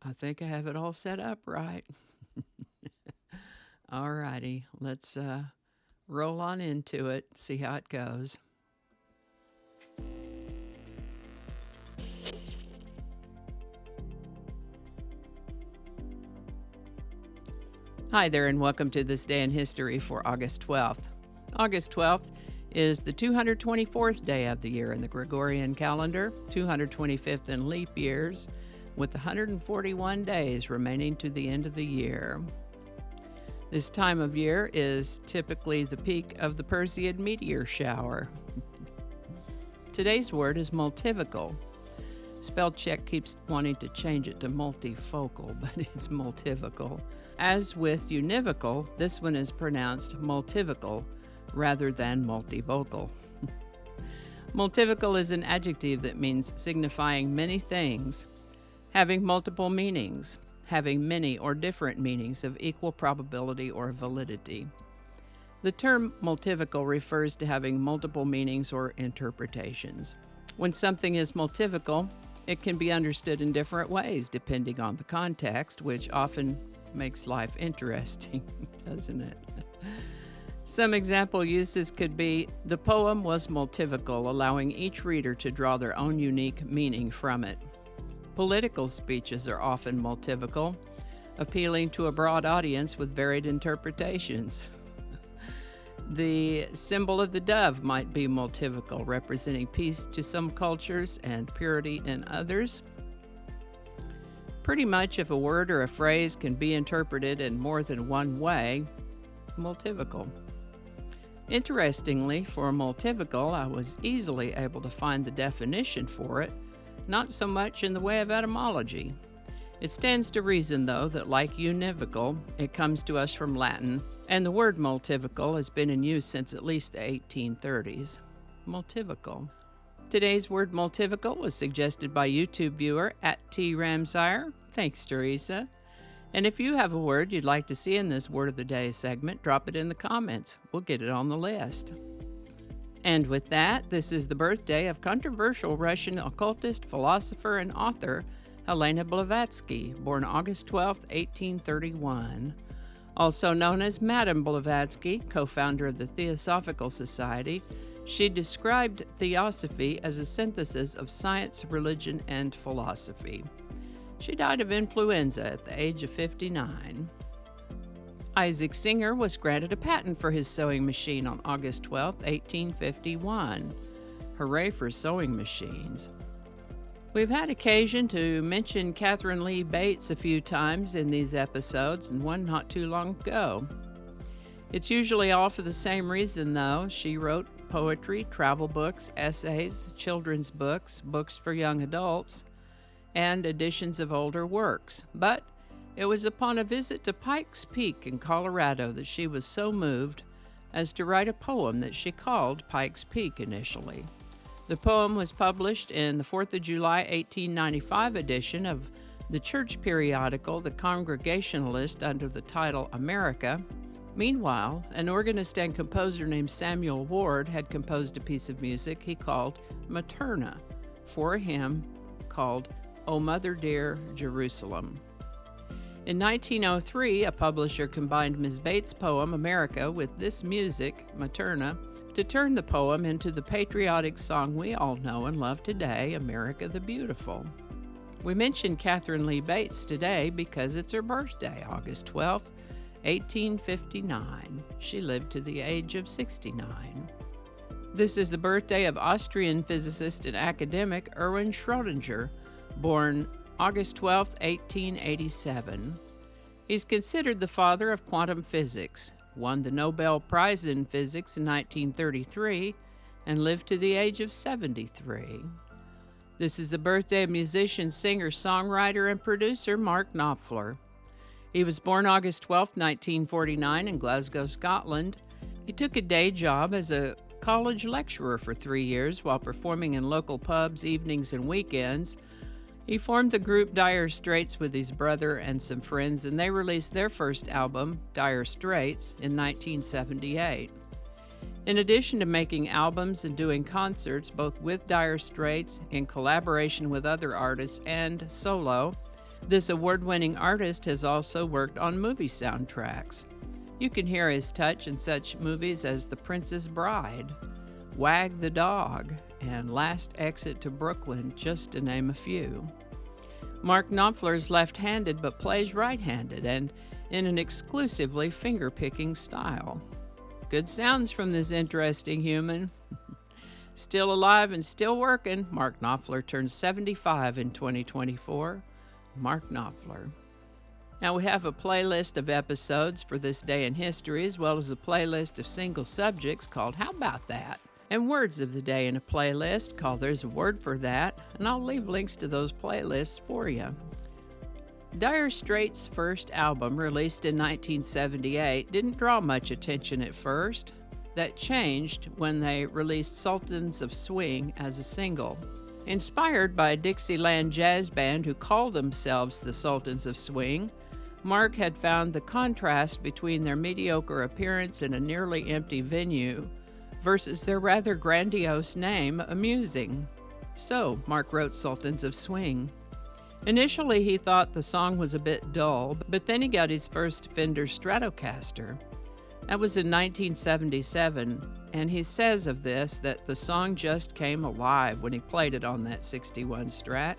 I think I have it all set up right. All righty, let's roll on into it, see how it goes. Hi there, and welcome to This Day in History for August 12th. August 12th is the 224th day of the year in the Gregorian calendar, 225th in leap years, with 141 days remaining to the end of the year. This time of year is typically the peak of the Perseid meteor shower. Today's word is multivocal. Spell check keeps wanting to change it to multifocal, but it's multivocal. As with univocal, this one is pronounced multivocal rather than multivocal. Multivocal is an adjective that means signifying many things, having multiple meanings, having many or different meanings of equal probability or validity. The term multivocal refers to having multiple meanings or interpretations. When something is multivocal, it can be understood in different ways depending on the context, which often makes life interesting, doesn't it? Some example uses could be, the poem was multivocal, allowing each reader to draw their own unique meaning from it. Political speeches are often multivocal, appealing to a broad audience with varied interpretations. The symbol of the dove might be multivocal, representing peace to some cultures and purity in others. Pretty much if a word or a phrase can be interpreted in more than one way, multivocal. Interestingly, for multivocal, I was easily able to find the definition for it, not so much in the way of etymology. It stands to reason, though, that like univocal, it comes to us from Latin, and the word multivocal has been in use since at least the 1830s. Multivocal. Today's word multivocal was suggested by YouTube viewer @TRamsire. Thanks, Teresa. And if you have a word you'd like to see in this Word of the Day segment, drop it in the comments. We'll get it on the list. And with that, this is the birthday of controversial Russian occultist, philosopher, and author Helena Blavatsky, born August 12, 1831. Also known as Madame Blavatsky, co-founder of the Theosophical Society, she described theosophy as a synthesis of science, religion, and philosophy. She died of influenza at the age of 59. Isaac Singer was granted a patent for his sewing machine on August 12, 1851. Hooray for sewing machines. We've had occasion to mention Katherine Lee Bates a few times in these episodes, and one not too long ago. It's usually all for the same reason, though. She wrote poetry, travel books, essays, children's books, books for young adults, and editions of older works. But it was upon a visit to Pikes Peak in Colorado that she was so moved as to write a poem that she called Pikes Peak initially. The poem was published in the 4th of July 1895 edition of the church periodical The Congregationalist under the title America. Meanwhile, an organist and composer named Samuel Ward had composed a piece of music he called Materna for a hymn called O Mother Dear Jerusalem. In 1903, a publisher combined Ms. Bates' poem America with this music, Materna, to turn the poem into the patriotic song we all know and love today, America the Beautiful. We mentioned Katherine Lee Bates today because it's her birthday, August 12th, 1859. She lived to the age of 69. This is the birthday of Austrian physicist and academic Erwin Schrödinger, born August 12, 1887. He's considered the father of quantum physics, won the Nobel Prize in Physics in 1933, and lived to the age of 73. This is the birthday of musician, singer, songwriter, and producer Mark Knopfler. He was born August 12, 1949 in Glasgow, Scotland. He took a day job as a college lecturer for 3 years while performing in local pubs, evenings, and weekends. He formed the group Dire Straits with his brother and some friends, and they released their first album, Dire Straits, in 1978. In addition to making albums and doing concerts, both with Dire Straits, in collaboration with other artists, and solo, This award-winning artist has also worked on movie soundtracks. You can hear his touch in such movies as The Princess Bride, Wag the Dog, and Last Exit to Brooklyn, just to name a few. Mark Knopfler is left-handed but plays right-handed and in an exclusively finger-picking style. Good sounds from this interesting human. Still alive and still working, Mark Knopfler turns 75 in 2024. Mark Knopfler. Now we have a playlist of episodes for this day in history, as well as a playlist of single subjects called How About That? And words of the day in a playlist called There's a Word for That, and I'll leave links to those playlists for you. Dire Straits' first album, released in 1978, didn't draw much attention at first. That changed when they released Sultans of Swing as a single. Inspired by a Dixieland jazz band who called themselves the Sultans of Swing, Mark had found the contrast between their mediocre appearance in a nearly empty venue versus their rather grandiose name amusing. So, Mark wrote Sultans of Swing. Initially, he thought the song was a bit dull, but then he got his first Fender Stratocaster. That was in 1977, and he says of this that the song just came alive when he played it on that 61 Strat.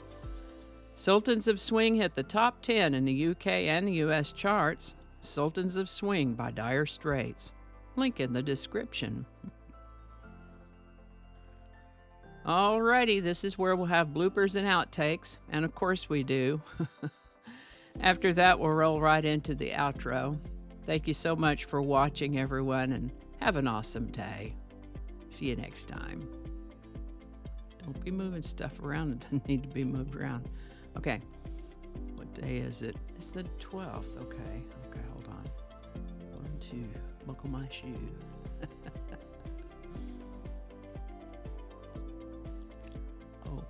Sultans of Swing hit the top 10 in the UK and the US charts. Sultans of Swing by Dire Straits. Link in the description. Alrighty, this is where we'll have bloopers and outtakes, and of course we do. After that, we'll roll right into the outro. Thank you so much for watching, everyone, and have an awesome day. See you next time. Don't be moving stuff around that doesn't need to be moved around. Okay, what day is it? It's the 12th. Okay, hold on. 1, 2, buckle my shoe. Oh,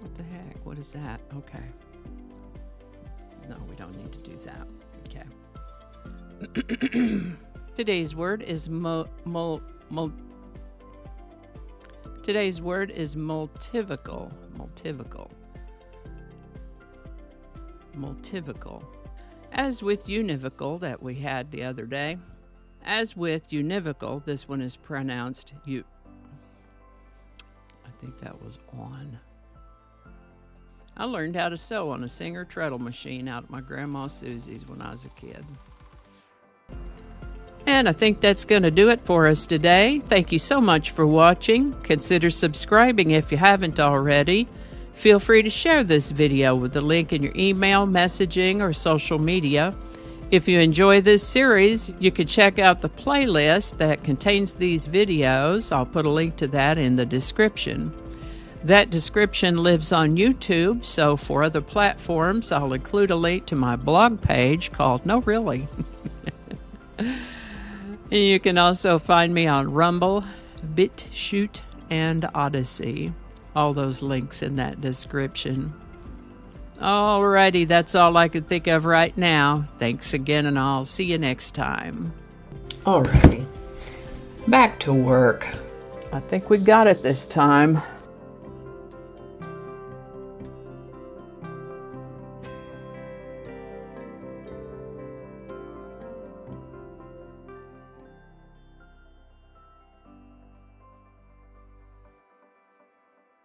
what the heck? What is that? Okay. No, we don't need to do that. Okay. Today's word is Today's word is multivocal. Multivocal. As with univocal that we had the other day, as with univocal, this one is pronounced you. I think that was on. I learned how to sew on a Singer treadle machine out at my Grandma Susie's when I was a kid. And I think that's going to do it for us today. Thank you so much for watching. Consider subscribing if you haven't already. Feel free to share this video with the link in your email, messaging, or social media. If you enjoy this series, you can check out the playlist that contains these videos. I'll put a link to that in the description. That description lives on YouTube, so for other platforms, I'll include a link to my blog page called No Really. You can also find me on Rumble, BitChute, and Odyssey. All those links in that description. Alrighty, that's all I can think of right now. Thanks again, and I'll see you next time. Alrighty, back to work. I think we got it this time.